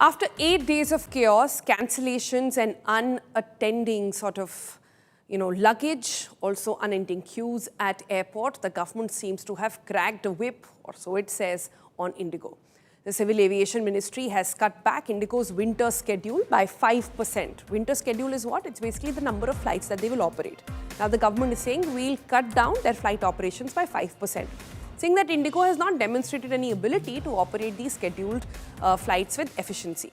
After 8 days of chaos, cancellations and unattending luggage, also unending queues at airport, the government seems to have cracked a whip, or so it says, on IndiGo. The Civil Aviation Ministry has cut back IndiGo's winter schedule by 5%. Winter schedule is what? It's basically the number of flights that they will operate. Now the government is saying we'll cut down their flight operations by 5%. Saying that IndiGo has not demonstrated any ability to operate these scheduled flights with efficiency.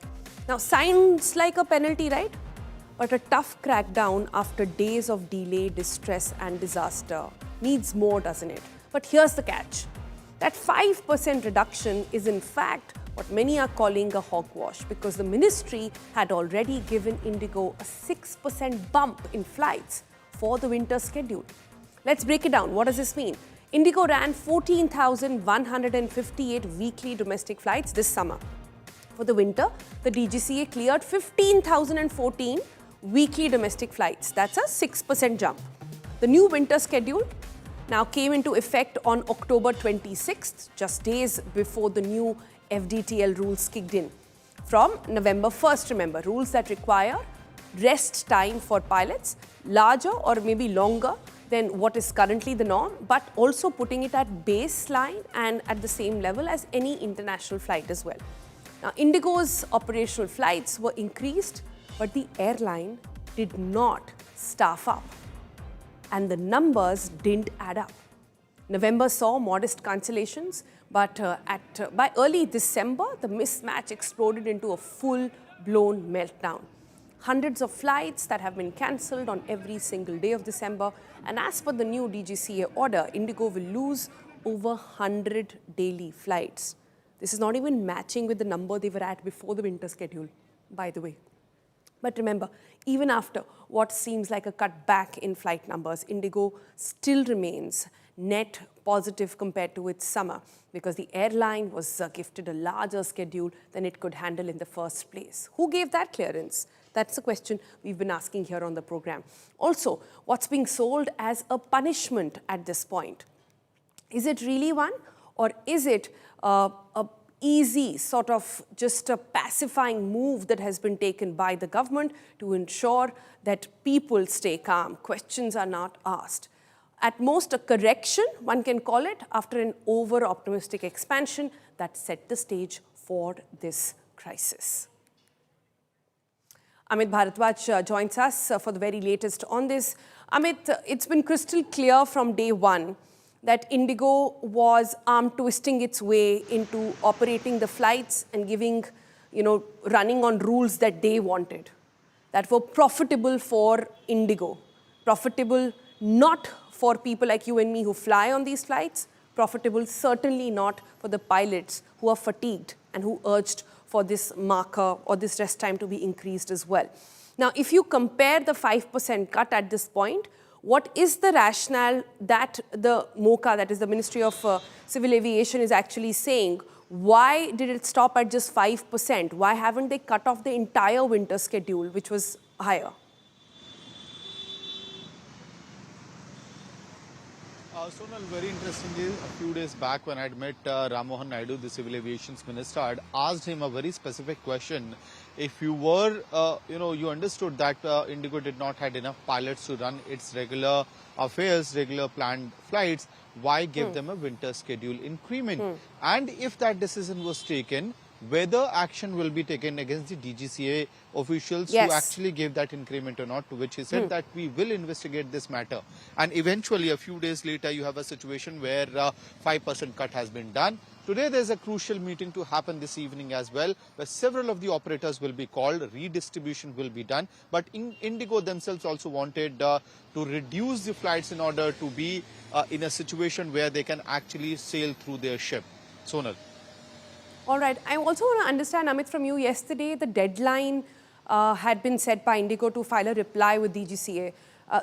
Now, sounds like a penalty, right? But a tough crackdown after days of delay, distress and disaster needs more, doesn't it? But here's the catch. That 5% reduction is in fact what many are calling a hogwash, because the ministry had already given IndiGo a 6% bump in flights for the winter schedule. Let's break it down. What does this mean? IndiGo ran 14,158 weekly domestic flights this summer. For the winter, the DGCA cleared 15,014 weekly domestic flights. That's a 6% jump. The new winter schedule now came into effect on October 26th, just days before the new FDTL rules kicked in. From November 1st, remember, rules that require rest time for pilots, larger or maybe longer than what is currently the norm, but also putting it at baseline and at the same level as any international flight as well. Now, IndiGo's operational flights were increased, but the airline did not staff up, and the numbers didn't add up. November saw modest cancellations, but by early December, the mismatch exploded into a full-blown meltdown. Hundreds of flights that have been cancelled on every single day of December, and as per the new DGCA order, IndiGo will lose over 100 daily flights. This is not even matching with the number they were at before the winter schedule, by the way. But remember, even after what seems like a cutback in flight numbers, IndiGo still remains net positive compared to its summer, because the airline was gifted a larger schedule than it could handle in the first place. Who gave that clearance? That's the question we've been asking here on the program. Also, what's being sold as a punishment at this point? Is it really one, or is it a easy just a pacifying move that has been taken by the government to ensure that people stay calm, questions are not asked? At most, a correction, one can call it, after an over-optimistic expansion that set the stage for this crisis. Amit Bharadwaj joins us for the very latest on this. Amit, it's been crystal clear from day one that IndiGo was arm twisting its way into operating the flights and giving, running on rules that they wanted, that were profitable for IndiGo, profitable not for people like you and me who fly on these flights, profitable certainly not for the pilots who are fatigued and who urged for this marker or this rest time to be increased as well. Now, if you compare the 5% cut at this point, what is the rationale that the MOCA, that is the Ministry of Civil Aviation, is actually saying? Why did it stop at just 5%? Why haven't they cut off the entire winter schedule, which was higher? Sonal, very interestingly, a few days back when I had met Rammohan Naidu, the Civil Aviation Minister, I had asked him a very specific question. If you were, you understood that IndiGo did not had enough pilots to run its regular affairs, regular planned flights, why give them a winter schedule increment? And if that decision was taken, whether action will be taken against the DGCA officials who actually gave that increment or not, to which he said that we will investigate this matter. And eventually, a few days later, you have a situation where 5% cut has been done. Today, there's a crucial meeting to happen this evening as well, where several of the operators will be called, redistribution will be done. But IndiGo themselves also wanted to reduce the flights in order to be in a situation where they can actually sail through their ship. Sonal. All right. I also want to understand, Amit, from you, yesterday the deadline had been set by IndiGo to file a reply with DGCA.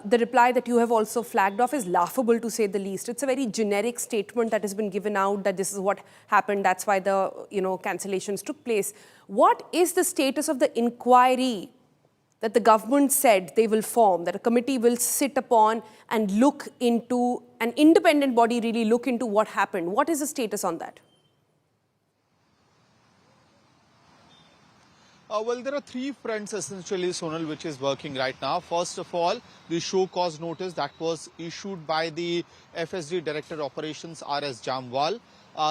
The reply that you have also flagged off is laughable, to say the least. It's a very generic statement that has been given out that this is what happened, that's why the cancellations took place. What is the status of the inquiry that the government said they will form, that a committee will sit upon and look into, an independent body really look into what happened? What is the status on that? Well, there are three fronts essentially, Sonal, which is working right now. First of all, the show cause notice that was issued by the FSD Director Operations RS Jamwal.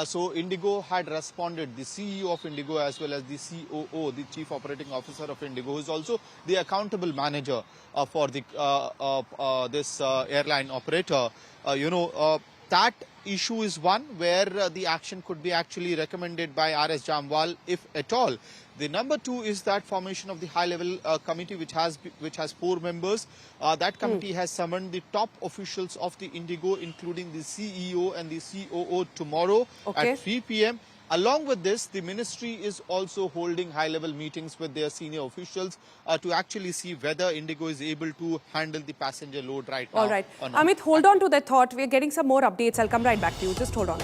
So IndiGo had responded, the CEO of IndiGo as well as the COO, the Chief Operating Officer of IndiGo, who is also the accountable manager for the this airline operator. That issue is one where the action could be actually recommended by RS Jamwal, if at all. The number two is that formation of the high-level committee, which has 4 members. That committee has summoned the top officials of the IndiGo, including the CEO and the COO, tomorrow at 3 p.m. Along with this, the ministry is also holding high-level meetings with their senior officials to actually see whether IndiGo is able to handle the passenger load right now. All right. Amit, hold on to that thought. We're getting some more updates. I'll come right back to you. Just hold on.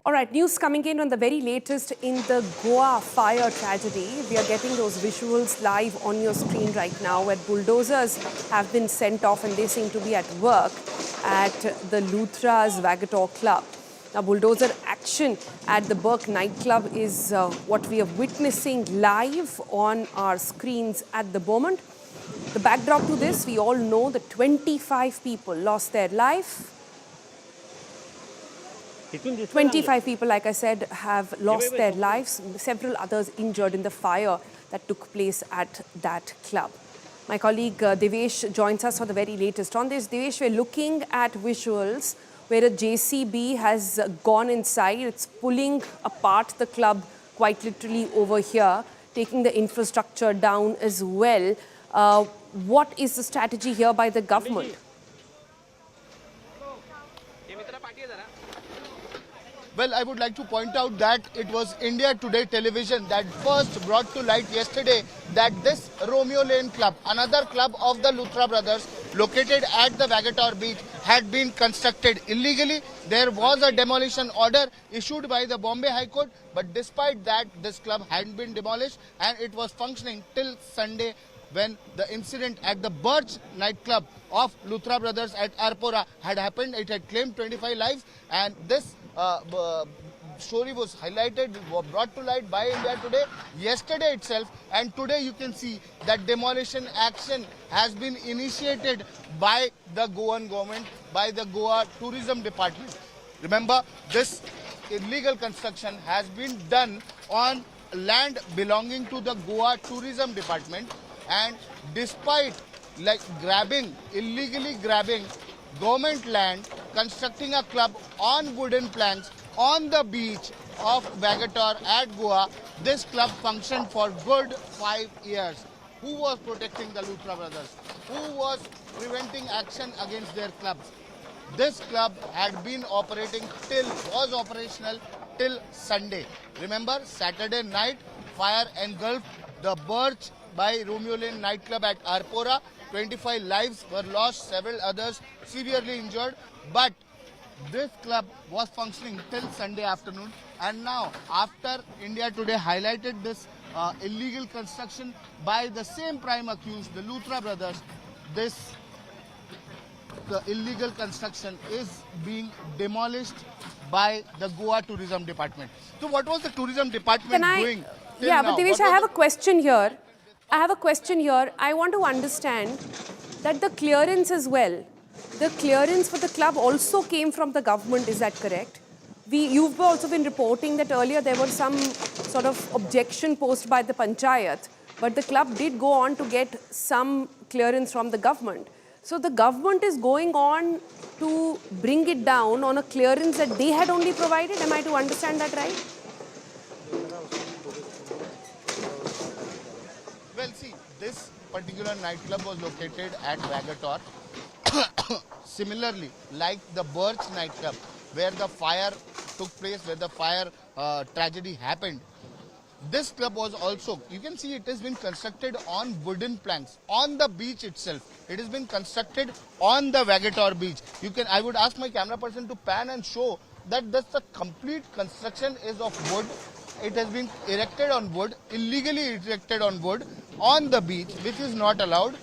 All right, news coming in on the very latest in the Goa fire tragedy. We are getting those visuals live on your screen right now, where bulldozers have been sent off and they seem to be at work at the Luthra's Vagator club. Now, bulldozer action at the Birch nightclub is what we are witnessing live on our screens at the moment. The backdrop to this, we all know that 25 people lost their life. 25 people, like I said, have lost their lives. Several others injured in the fire that took place at that club. My colleague Devesh joins us for the very latest on this. Devesh, we're looking at visuals where a JCB has gone inside. It's pulling apart the club quite literally over here, taking the infrastructure down as well. What is the strategy here by the government? Well, I would like to point out that it was India Today television that first brought to light yesterday that this Romeo Lane club, another club of the Luthra brothers located at the Vagator beach, had been constructed illegally. There was a demolition order issued by the Bombay High Court, but despite that, this club hadn't been demolished and it was functioning till Sunday, when the incident at the Birch nightclub of Luthra brothers at Arpora had happened. It had claimed 25 lives, and this story was highlighted, brought to light by India Today yesterday itself, and today you can see that demolition action has been initiated by the Goan government, by the Goa Tourism Department. Remember, this illegal construction has been done on land belonging to the Goa Tourism Department, and despite illegally grabbing government land, constructing a club on wooden planks on the beach of Vagator at Goa, this club functioned for good 5 years. Who was protecting the Luthra brothers? Who was preventing action against their clubs? This club had been was operational till Sunday. Remember, Saturday night, fire engulfed the Birch by Romeo Lane nightclub at Arpora. 25 lives were lost, several others severely injured. But this club was functioning till Sunday afternoon. And now, after India Today highlighted this illegal construction by the same prime accused, the Luthra brothers, the illegal construction is being demolished by the Goa Tourism Department. So what was the Tourism Department doing? Yeah, but Devesh, I have a question here. I want to understand that the clearance as well, the clearance for the club also came from the government, is that correct? You've also been reporting that earlier there was some sort of objection posed by the panchayat, but the club did go on to get some clearance from the government. So the government is going on to bring it down on a clearance that they had only provided. Am I to understand that right? Well, see, this particular nightclub was located at Vagator. Similarly, like the Birch nightclub, where the fire took place, where the fire tragedy happened, this club was also, you can see it has been constructed on wooden planks on the beach itself. It has been constructed on the Vagator beach. I would ask my camera person to pan and show that the complete construction is of wood. It has been erected on wood, illegally erected on wood, on the beach, which is not allowed.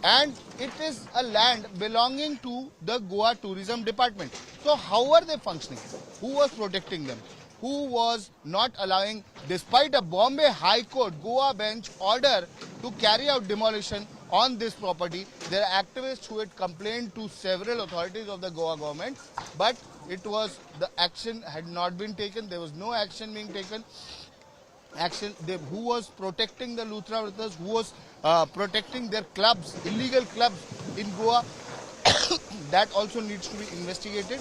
And it is a land belonging to the Goa Tourism Department. So how are they functioning? Who was protecting them? who was not allowing, despite a Bombay High Court Goa bench order to carry out demolition on this property. There are activists who had complained to several authorities of the Goa government, but the action had not been taken. There was no action being taken. Who was protecting the Luthra brothers, who was protecting their clubs, illegal clubs in Goa, that also needs to be investigated.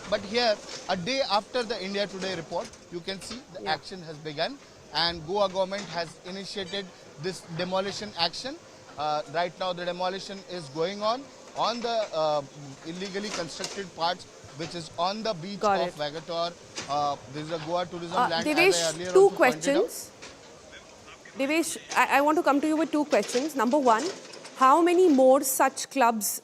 But here, a day after the India Today report, you can see the action has begun, and Goa government has initiated this demolition action. Right now, the demolition is going on the illegally constructed parts, which is on the beach of Vagator. This is a Goa tourism land. Devesh, two questions. Devesh, I want to come to you with two questions. Number one, how many more such clubs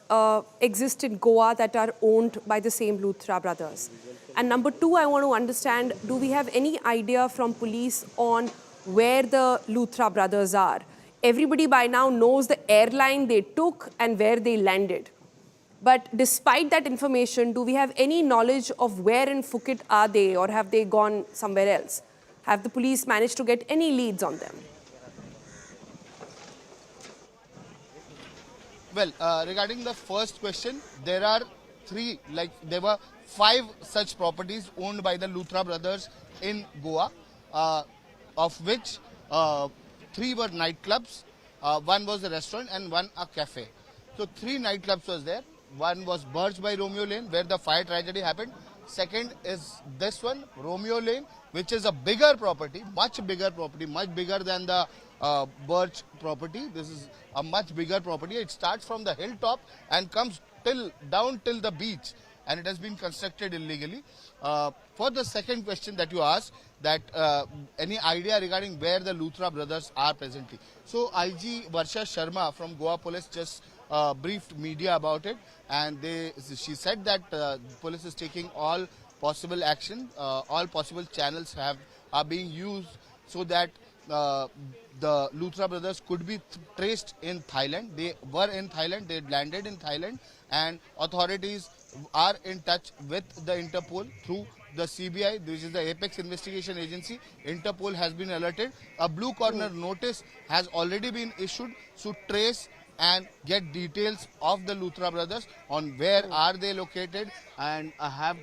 exist in Goa that are owned by the same Luthra brothers? And number two, I want to understand, do we have any idea from police on where the Luthra brothers are? Everybody by now knows the airline they took and where they landed. But despite that information, do we have any knowledge of where in Phuket are they, or have they gone somewhere else? Have the police managed to get any leads on them? Well, regarding the first question, there were 5 such properties owned by the Luthra brothers in Goa, of which 3 were nightclubs, 1 was a restaurant and 1 a cafe. So 3 nightclubs was there. One was Birch by Romeo Lane, where the fire tragedy happened. Second is this one, Romeo Lane, which is a bigger property, much bigger than the Birch property. This is a much bigger property. It starts from the hilltop and comes down till the beach, and it has been constructed illegally. For the second question that you asked, that any idea regarding where the Luthra brothers are presently. So IG Varsha Sharma from Goa Police just briefed media about it, and she said that police is taking all possible action, all possible channels are being used so that the Luthra brothers could be traced in Thailand. They were in Thailand, they landed in Thailand, and authorities are in touch with the Interpol through the CBI, which is the Apex Investigation Agency. Interpol has been alerted. A blue corner notice has already been issued to trace and get details of the Luthra brothers on where are they located. And a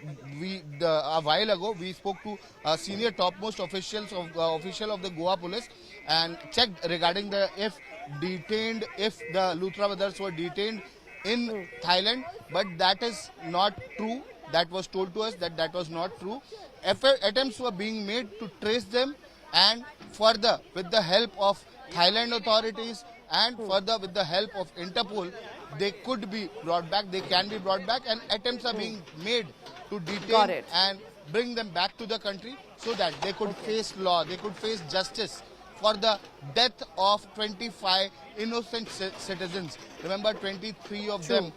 while ago we spoke to senior topmost official of the Goa Police and checked regarding if the Luthra brothers were detained in Thailand, but that is not true. That was told to us that was not true. Attempts were being made to trace them, and further with the help of Thailand authorities and further with the help of Interpol, they could be brought back, they can be brought back, and attempts are being made to detain and bring them back to the country so that they could face law, they could face justice for the death of 25 innocent citizens. Remember, 23 of them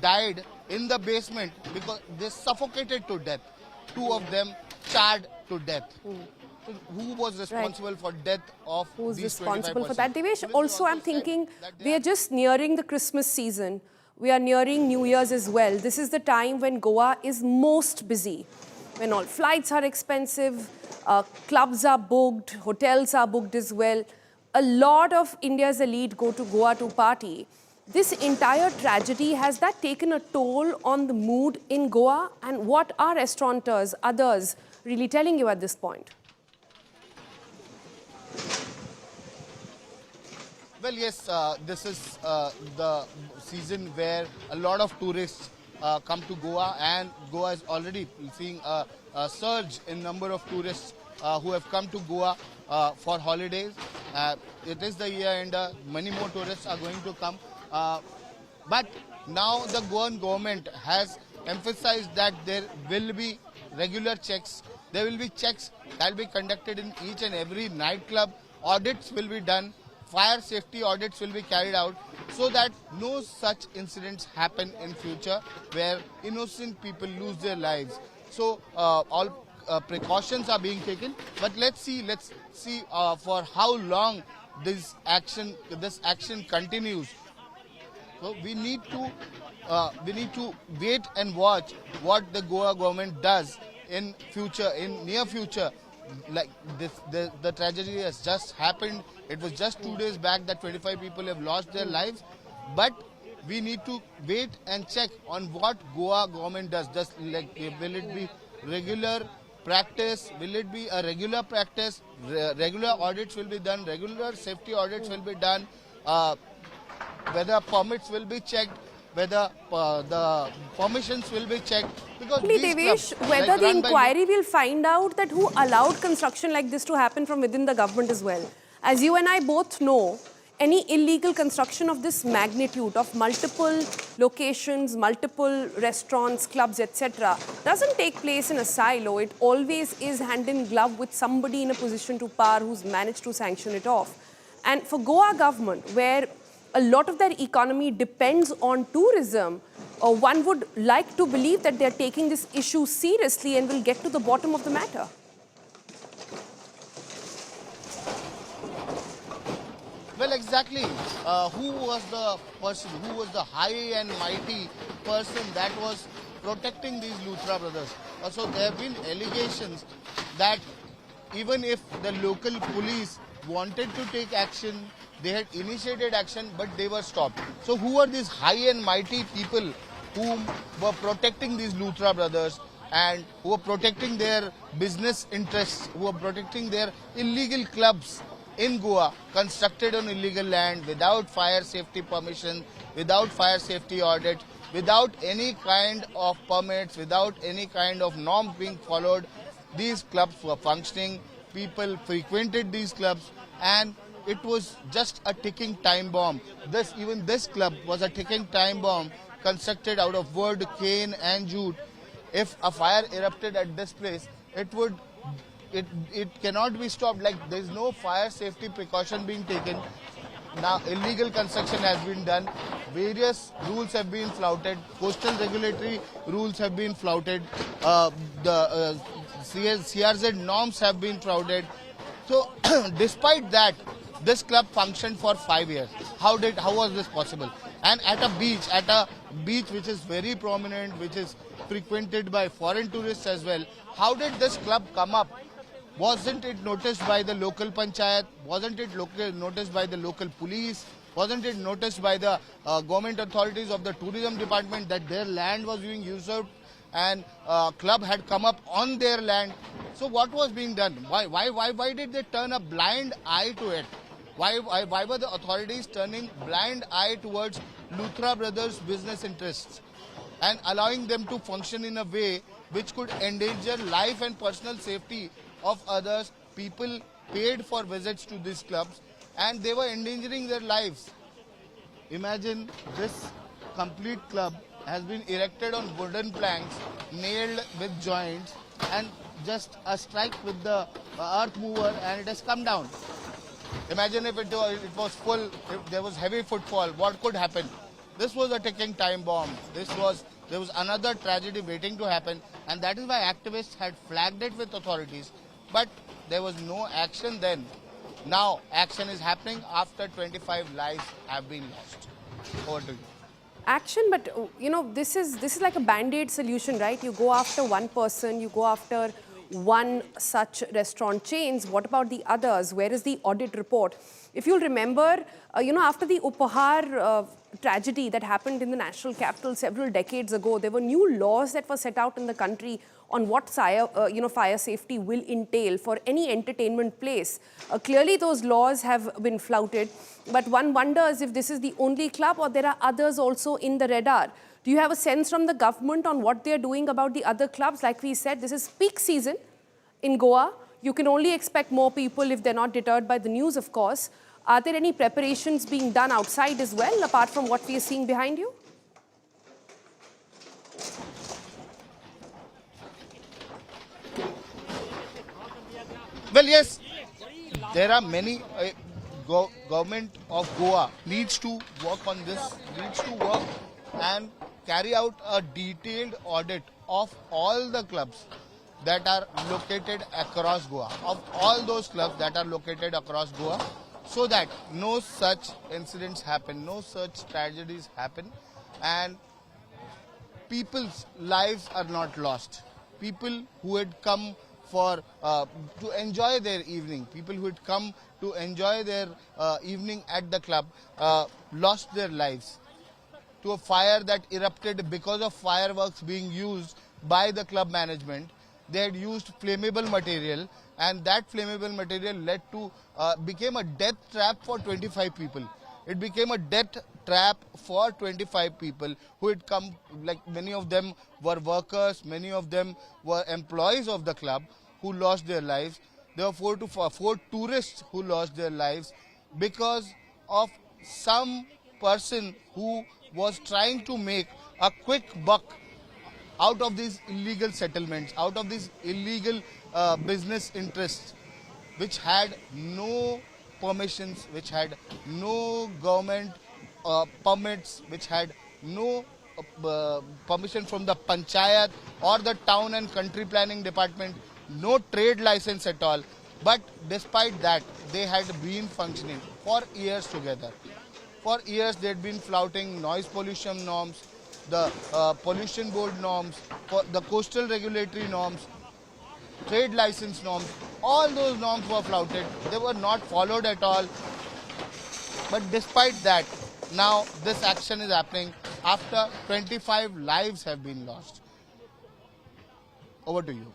died in the basement because they suffocated to death. 2 of them charred to death. So who was responsible for death of Who's these responsible 25%? for that? Devesh, also I'm thinking we are just nearing the Christmas season. We are nearing New Year's as well. This is the time when Goa is most busy, when all flights are expensive, clubs are booked, hotels are booked as well. A lot of India's elite go to Goa to party. This entire tragedy, has that taken a toll on the mood in Goa? And what are restaurateurs, others, really telling you at this point? Well, yes, this is the season where a lot of tourists come to Goa, and Goa is already seeing a surge in number of tourists who have come to Goa for holidays. It is the year end, many more tourists are going to come. But now the Goan government has emphasized that there will be regular checks. There will be checks that will be conducted in each and every nightclub. Audits will be done. Fire safety audits will be carried out so that no such incidents happen in future where innocent people lose their lives. So all precautions are being taken. But let's see for how long this action continues. So we need to wait and watch what the Goa government does in near future, like this, the tragedy has just happened. It was just 2 days back that 25 people have lost their lives. But we need to wait and check on what Goa government does. Just like, will it be regular practice? Will it be a regular practice? Regular audits will be done. Regular safety audits will be done. Whether permits will be checked. Whether the permissions will be checked. Because Devesh, whether the inquiry will find out that who allowed construction like this to happen from within the government as well. As you and I both know, any illegal construction of this magnitude, of multiple locations, multiple restaurants, clubs, etc., doesn't take place in a silo. It always is hand in glove with somebody in a position to power who's managed to sanction it off. And for Goa government, where a lot of their economy depends on tourism, one would like to believe that they're taking this issue seriously and will get to the bottom of the matter. Well, exactly. Who was the person, who was the high and mighty person that was protecting these Luthra brothers? So there have been allegations that even if the local police wanted to take action, they had initiated action, but they were stopped. So who are these high and mighty people who were protecting these Luthra brothers and who were protecting their business interests, who were protecting their illegal clubs in Goa, constructed on illegal land, without fire safety permission, without fire safety audit, without any kind of permits, without any kind of norm being followed? These clubs were functioning, people frequented these clubs, and it was just a ticking time bomb. Even this club was a ticking time bomb constructed out of wood, cane and jute. If a fire erupted at this place, it cannot be stopped. Like, there is no fire safety precaution being taken. Now illegal construction has been done. Various rules have been flouted. Coastal regulatory rules have been flouted. The CRZ norms have been flouted. So despite that, this club functioned for 5 years. How was this possible? And at a beach which is very prominent, which is frequented by foreign tourists as well, how did this club come up? Wasn't it noticed by the local panchayat? Wasn't it noticed by the local police? Wasn't it noticed by the government authorities of the tourism department that their land was being usurped and club had come up on their land? So what was being done? Why did they turn a blind eye to it? Why were the authorities turning blind eye towards Luthra brothers' business interests and allowing them to function in a way which could endanger life and personal safety of others? People paid for visits to these clubs and they were endangering their lives. Imagine this complete club has been erected on wooden planks, nailed with joints, and just a strike with the earth mover and it has come down. Imagine if it was full, if there was heavy footfall, what could happen? This was a ticking time bomb. There was another tragedy waiting to happen, and that is why activists had flagged it with authorities. But there was no action then. Now action is happening after 25 lives have been lost. Over to you. Action, but this is like a band-aid solution, right? You go after one person, you go after one such restaurant chains. What about the others? Where is the audit report? If you'll remember, after the Upahar tragedy that happened in the national capital several decades ago, there were new laws that were set out in the country on what fire safety will entail for any entertainment place. Clearly, those laws have been flouted, but one wonders if this is the only club or there are others also in the radar. Do you have a sense from the government on what they're doing about the other clubs? Like we said, this is peak season in Goa. You can only expect more people if they're not deterred by the news, of course. Are there any preparations being done outside as well, apart from what we are seeing behind you? Well, yes, there are many. Government of Goa needs to work on this, needs to work and carry out a detailed audit of all the clubs that are located across Goa, of all those clubs that are located across Goa, so that no such incidents happen, no such tragedies happen, and people's lives are not lost. people who had come for to enjoy their evening, people who had come to enjoy their evening at the club lost their lives to a fire that erupted because of fireworks being used by the club management. They had used flammable material, and that flammable material led to became a death trap for 25 people. It became a death trap for 25 people who had come, like many of them were workers, many of them were employees of the club who lost their lives. There were four tourists who lost their lives because of some person who was trying to make a quick buck out of these illegal settlements, out of these illegal business interests, which had no permissions, which had no government permits, which had no permission from the panchayat or the town and country planning department, no trade license at all. But despite that, they had been functioning for years together. For years, they had been flouting noise pollution norms, the pollution board norms, the coastal regulatory norms, trade license norms. All those norms were flouted. They were not followed at all. But despite that, now this action is happening after 25 lives have been lost. Over to you.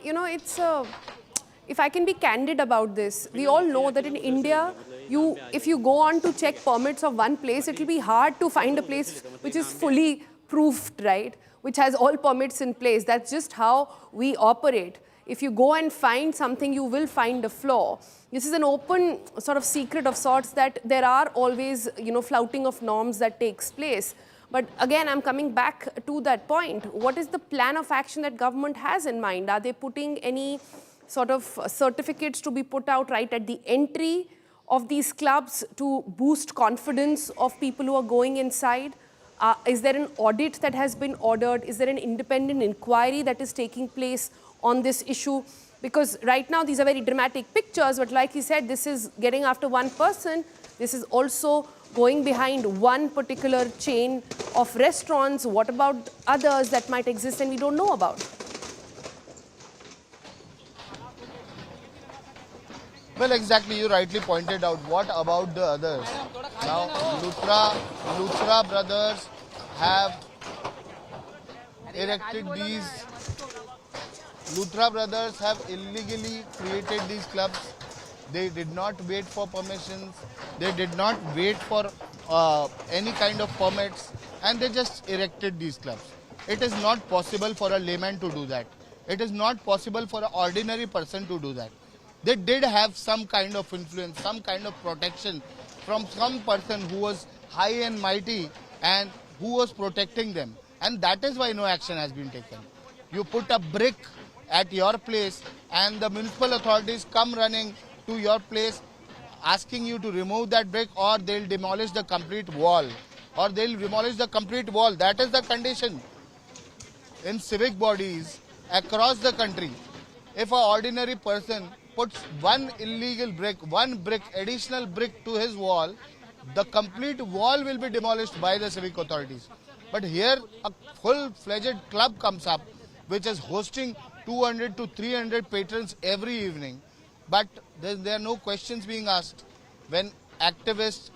You know, if I can be candid about this, we all know that in India, if you go on to check permits of one place, it will be hard to find a place which is fully proofed, right? Which has all permits in place. That's just how we operate. If you go and find something, you will find a flaw. This is an open sort of secret of sorts that there are always, flouting of norms that takes place. But again, I'm coming back to that point. What is the plan of action that government has in mind? Are they putting any sort of certificates to be put out right at the entry of these clubs to boost confidence of people who are going inside? Is there an audit that has been ordered? Is there an independent inquiry that is taking place on this issue? Because right now these are very dramatic pictures, but like he said, this is getting after one person. This is also going behind one particular chain of restaurants. What about others that might exist and we don't know about? Well, exactly, you rightly pointed out. What about the others? Now, Luthra brothers have erected these. Luthra brothers have illegally created these clubs. They did not wait for permissions. They did not wait for any kind of permits, and they just erected these clubs. It is not possible for a layman to do that. It is not possible for an ordinary person to do that. They did have some kind of influence, some kind of protection from some person who was high and mighty and who was protecting them. And that is why no action has been taken. You put a brick at your place and the municipal authorities come running to your place asking you to remove that brick, or they'll demolish the complete wall. Or they'll demolish the complete wall. That is the condition in civic bodies across the country. If an ordinary person puts one illegal brick, one brick, additional brick to his wall, the complete wall will be demolished by the civic authorities. But here a full-fledged club comes up which is hosting 200 to 300 patrons every evening. But there are no questions being asked. When activists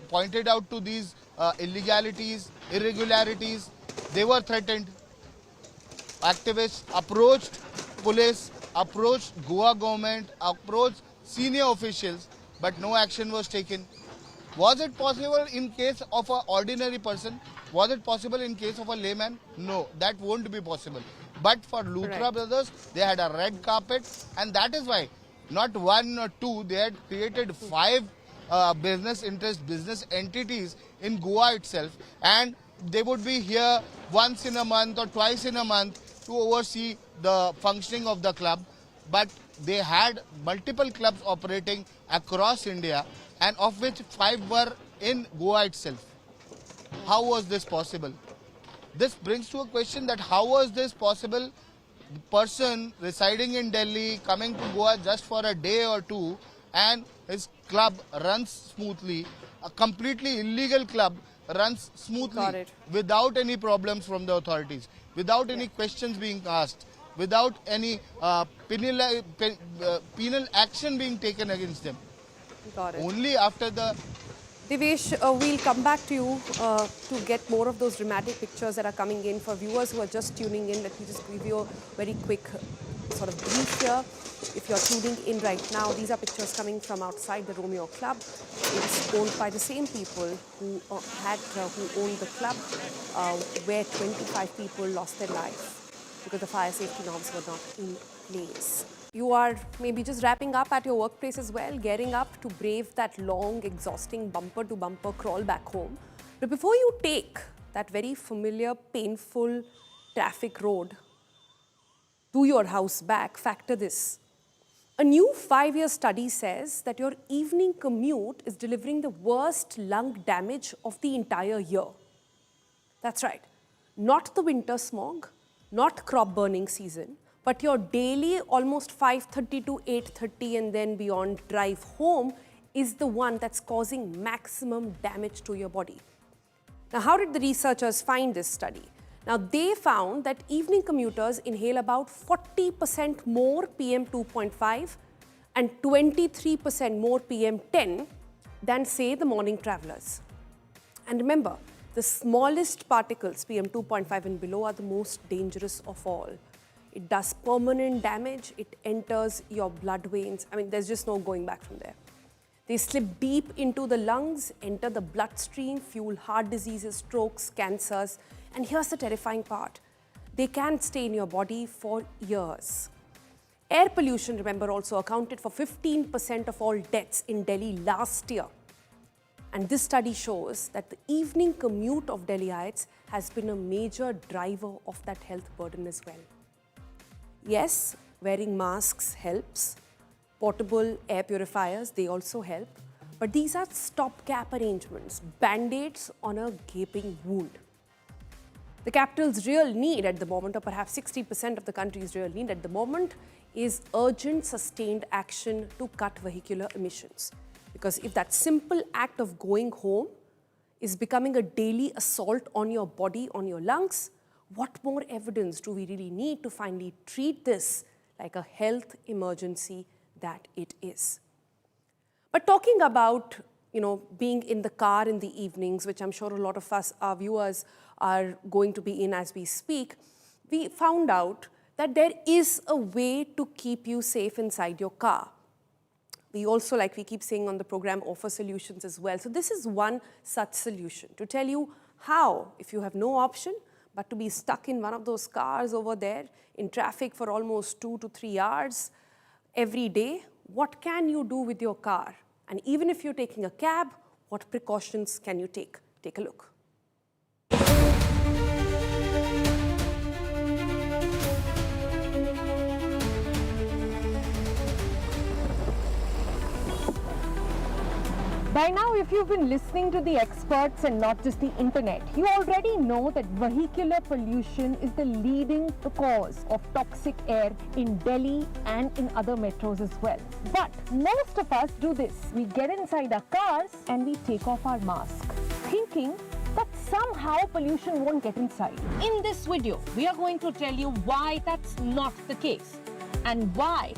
pointed out to these illegalities, irregularities, they were threatened. Activists approached police, approached Goa government, approached senior officials, but no action was taken. Was it possible in case of an ordinary person? Was it possible in case of a layman? No, that won't be possible. But for Luthra brothers, they had a red carpet, and that is why not one or two, they had created 5 business entities in Goa itself, and they would be here once in a month or twice in a month to oversee the functioning of the club. But they had multiple clubs operating across India, and of which 5 were in Goa itself. How was this possible? This brings to a question that how was this possible? The person residing in Delhi, coming to Goa just for a day or two, and his club runs smoothly, a completely illegal club runs smoothly without any problems from the authorities, without any questions being asked. without any penal action being taken against them. Got it. Only after the Devesh, we'll come back to you to get more of those dramatic pictures that are coming in. For viewers who are just tuning in, let me just give you a very quick sort of brief here. If you're tuning in right now, these are pictures coming from outside the Romeo Club. It's owned by the same people who owned the club, where 25 people lost their life because the fire safety norms were not in place. You are maybe just wrapping up at your workplace as well, gearing up to brave that long, exhausting bumper-to-bumper crawl back home. But before you take that very familiar, painful traffic road to your house back, factor this. A new 5-year study says that your evening commute is delivering the worst lung damage of the entire year. That's right. Not the winter smog, not crop burning season, but your daily almost 5:30 to 8:30 and then beyond drive home is the one that's causing maximum damage to your body. Now, how did the researchers find this study? Now, they found that evening commuters inhale about 40% more PM2.5 and 23% more PM10 than, say, the morning travelers. And remember, the smallest particles, PM2.5 and below, are the most dangerous of all. It does permanent damage, it enters your blood veins. I mean, there's just no going back from there. They slip deep into the lungs, enter the bloodstream, fuel heart diseases, strokes, cancers. And here's the terrifying part. They can stay in your body for years. Air pollution, remember, also accounted for 15% of all deaths in Delhi last year. And this study shows that the evening commute of Delhiites has been a major driver of that health burden as well. Yes, wearing masks helps. Portable air purifiers, they also help. But these are stopgap arrangements, band-aids on a gaping wound. The capital's real need at the moment, or perhaps 60% of the country's real need at the moment, is urgent, sustained action to cut vehicular emissions. Because if that simple act of going home is becoming a daily assault on your body, on your lungs, what more evidence do we really need to finally treat this like a health emergency that it is? But talking about, being in the car in the evenings, which I'm sure a lot of us, our viewers, are going to be in as we speak, we found out that there is a way to keep you safe inside your car. We also, like we keep saying on the program, offer solutions as well. So this is one such solution to tell you how, if you have no option, but to be stuck in one of those cars over there in traffic for almost 2 to 3 hours every day, what can you do with your car? And even if you're taking a cab, what precautions can you take? Take a look. By now, if you've been listening to the experts and not just the internet, you already know that vehicular pollution is the leading cause of toxic air in Delhi and in other metros as well. But most of us do this. We get inside our cars and we take off our mask, thinking that somehow pollution won't get inside. In this video, we are going to tell you why that's not the case and why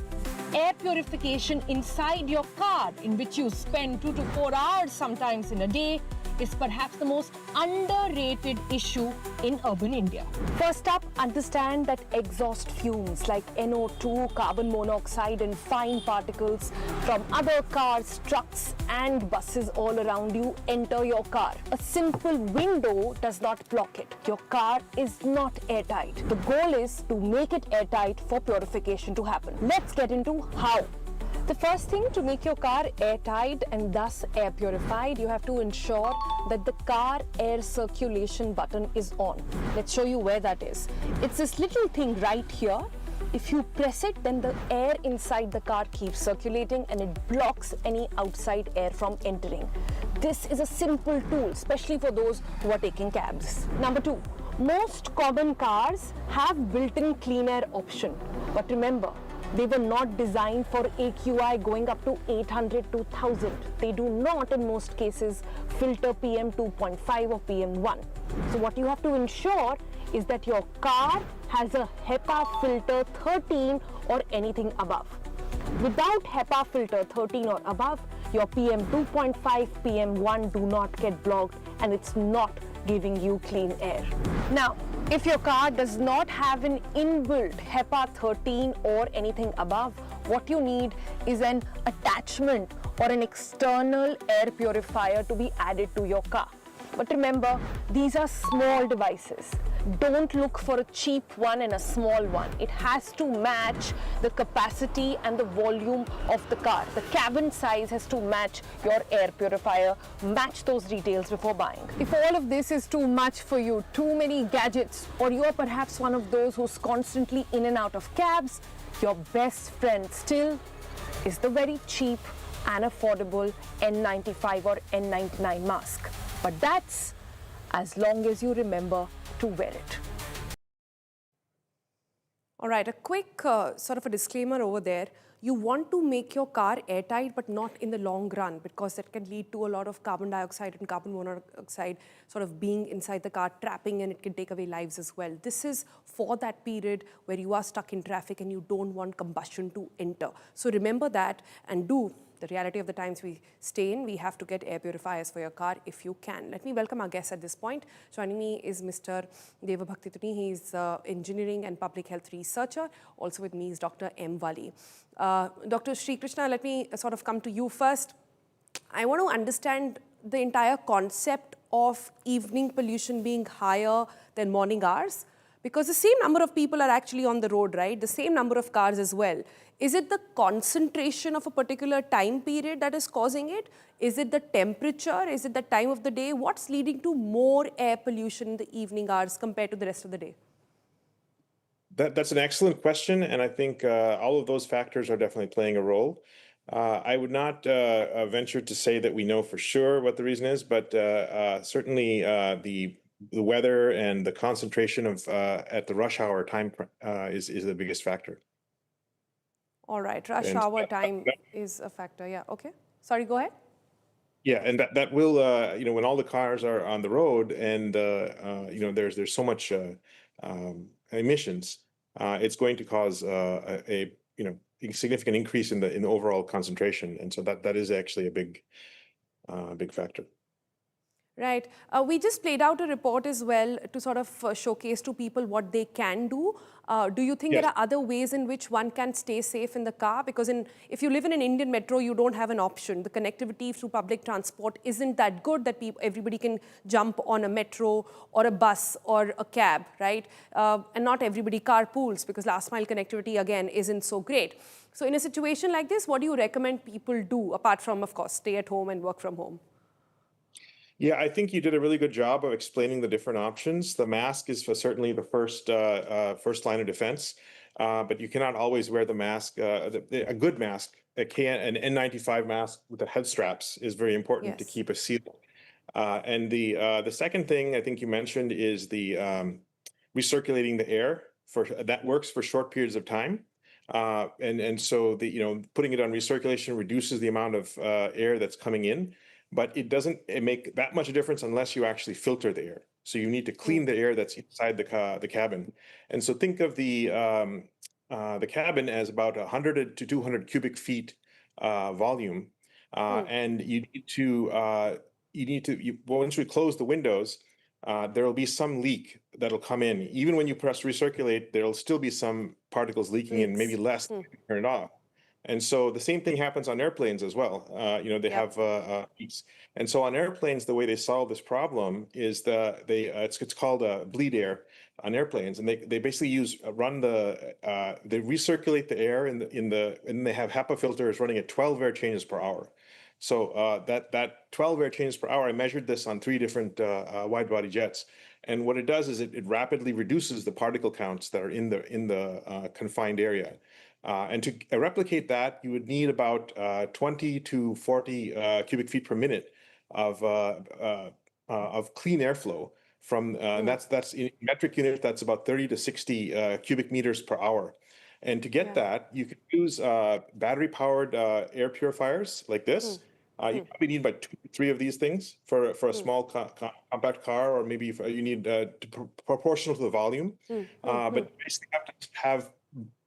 air purification inside your car, in which you spend 2 to 4 hours sometimes in a day, is perhaps the most underrated issue in urban India. First up, understand that exhaust fumes like NO2, carbon monoxide and fine particles from other cars, trucks and buses all around you enter your car. A simple window does not block it. Your car is not airtight. The goal is to make it airtight for purification to happen. Let's get into how. The first thing, to make your car airtight and thus air purified, you have to ensure that the car air circulation button is on. Let's show you where that is. It's this little thing right here. If you press it, then the air inside the car keeps circulating and it blocks any outside air from entering. This is a simple tool, especially for those who are taking cabs. Number 2, most common cars have built-in clean air option. But remember, they were not designed for AQI going up to 800 to 1000. They do not, in most cases, filter PM2.5 or PM1. So what you have to ensure is that your car has a HEPA filter 13 or anything above. Without HEPA filter 13 or above, your PM 2.5, PM 1 do not get blocked, and it's not giving you clean air. Now, if your car does not have an inbuilt HEPA 13 or anything above, what you need is an attachment or an external air purifier to be added to your car. But remember, these are small devices. Don't look for a cheap one and a small one. It has to match the capacity and the volume of the car. The cabin size has to match your air purifier. Match those details before buying. If all of this is too much for you, too many gadgets, or you are perhaps one of those who's constantly in and out of cabs, your best friend still is the very cheap and affordable N95 or N99 mask. But that's as long as you remember to wear it. All right, a quick sort of a disclaimer over there. You want to make your car airtight, but not in the long run, because that can lead to a lot of carbon dioxide and carbon monoxide sort of being inside the car, trapping, and it can take away lives as well. This is for that period where you are stuck in traffic and you don't want combustion to enter. So remember that and do. The reality of the times we stay in, we have to get air purifiers for your car if you can. Let me welcome our guest at this point. Joining me is Mr. Devabhakti Tuni. He's engineering and public health researcher. Also with me is Dr. M. Wali. Dr. Sri Krishna, let me sort of come to you first. I want to understand the entire concept of evening pollution being higher than morning hours, because the same number of people are actually on the road, right? The same number of cars as well. Is it the concentration of a particular time period that is causing it? Is it the temperature? Is it the time of the day? What's leading to more air pollution in the evening hours compared to the rest of the day? That's an excellent question, and I think all of those factors are definitely playing a role. I would not venture to say that we know for sure what the reason is, but certainly the weather and the concentration of at the rush hour time is the biggest factor. All right, rush hour time is a factor. Yeah, okay. Sorry, go ahead. Yeah, and that will, you know, when all the cars are on the road and, you know, there's so much emissions, it's going to cause a you know, significant increase in the overall concentration, and so that is actually a big factor. Right. We just played out a report as well to sort of showcase to people what they can do. Do you think there are other ways in which one can stay safe in the car? Because if you live in an Indian metro, you don't have an option. The connectivity through public transport isn't that good that everybody can jump on a metro or a bus or a cab, right? And not everybody carpools, because last mile connectivity, again, isn't so great. So in a situation like this, what do you recommend people do, apart from, of course, stay at home and work from home? Yeah, I think you did a really good job of explaining the different options. The mask is certainly the first line of defense, but you cannot always wear the mask. A good mask, an N95 mask with the head straps, is very important to keep a seal. And the second thing I think you mentioned is the recirculating the air. That works for short periods of time. And so putting it on recirculation reduces the amount of air that's coming in. But it doesn't make that much a difference unless you actually filter the air. So you need to clean the air that's inside the cabin. And so think of the cabin as about 100 to 200 cubic feet volume, and once we close the windows, there will be some leak that'll come in. Even when you press recirculate, there'll still be some particles leaking in, maybe less than you turn it off. And so the same thing happens on airplanes as well. They have leaks. And so on airplanes, the way they solve this problem is it's called bleed air on airplanes, and they basically they recirculate the air and they have HEPA filters running at 12 air changes per hour. So that 12 air changes per hour, I measured this on 3 different wide body jets. And what it does is it rapidly reduces the particle counts that are in the confined area. And to replicate that, you would need about 20 to 40 cubic feet per minute of clean airflow from, and that's in metric units, that's about 30 to 60 cubic meters per hour. And to get that, you could use battery-powered air purifiers like this, You probably need about 2 to 3 of these things for a small compact car, or maybe if you need proportional to the volume. But basically, you have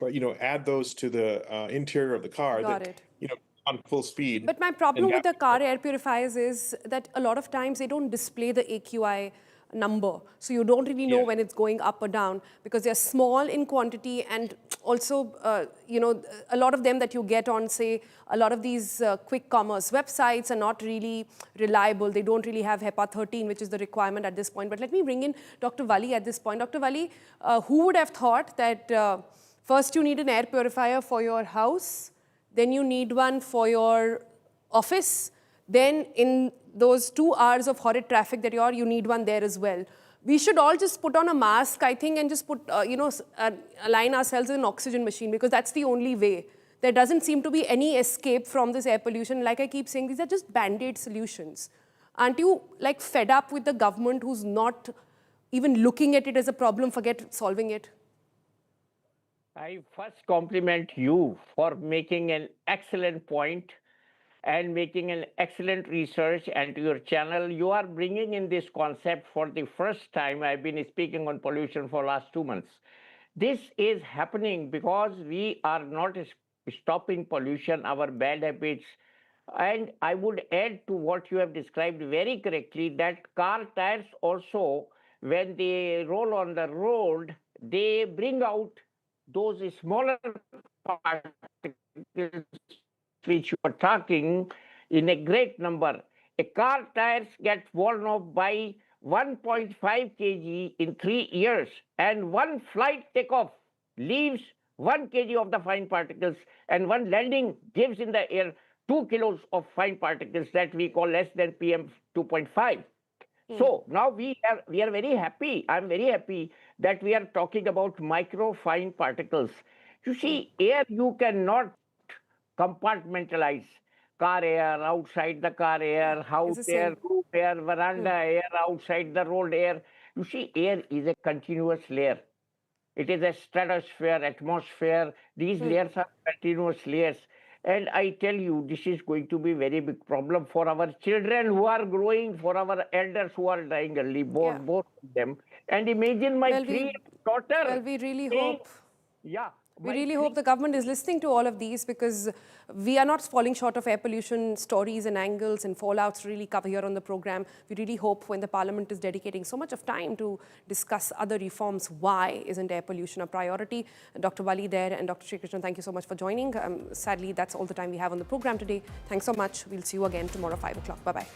to add those to the interior of the car. Got that, it. On full speed. But my problem with the car air purifiers is that a lot of times they don't display the AQI number. So you don't really know when it's going up or down, because they're small in quantity, and also, a lot of them that you get on, say, a lot of these quick commerce websites are not really reliable. They don't really have HEPA 13, which is the requirement at this point. But let me bring in Dr. Wali at this point. Dr. Wali, who would have thought that first you need an air purifier for your house, then you need one for your office, then in those 2 hours of horrid traffic that you need one there as well. We should all just put on a mask, I think, and just put, align ourselves with an oxygen machine, because that's the only way. There doesn't seem to be any escape from this air pollution. Like I keep saying, these are just band-aid solutions. Aren't you fed up with the government who's not even looking at it as a problem, forget solving it? I first compliment you for making an excellent point and making an excellent research, and to your channel, you are bringing in this concept for the first time. I've been speaking on pollution for last 2 months. This is happening because we are not stopping pollution, our bad habits. And I would add to what you have described very correctly, that car tires also, when they roll on the road, they bring out those smaller particles which you are talking in a great number. A car tires get worn off by 1.5 kg in 3 years, and one flight takeoff leaves 1 kg of the fine particles, and one landing gives in the air 2 kilos of fine particles that we call less than PM 2.5. So now we are very happy. I'm very happy that we are talking about micro fine particles. You see, air you cannot compartmentalize. Car air, outside the car air, house air, roof air, veranda air, outside the road air. You see, air is a continuous layer. It is a stratosphere, atmosphere. These layers are continuous layers. And I tell you, this is going to be a very big problem for our children who are growing, for our elders who are dying early, both of them. And imagine my 3-year-old daughter. Well, we really hope. Yeah. We really hope the government is listening to all of these, because we are not falling short of air pollution stories and angles and fallouts to really cover here on the program. We really hope when the parliament is dedicating so much of time to discuss other reforms, why isn't air pollution a priority? Dr. Wali there and Dr. Sri Krishnan, thank you so much for joining. Sadly, that's all the time we have on the program today. Thanks so much. We'll see you again tomorrow, 5 o'clock. Bye-bye.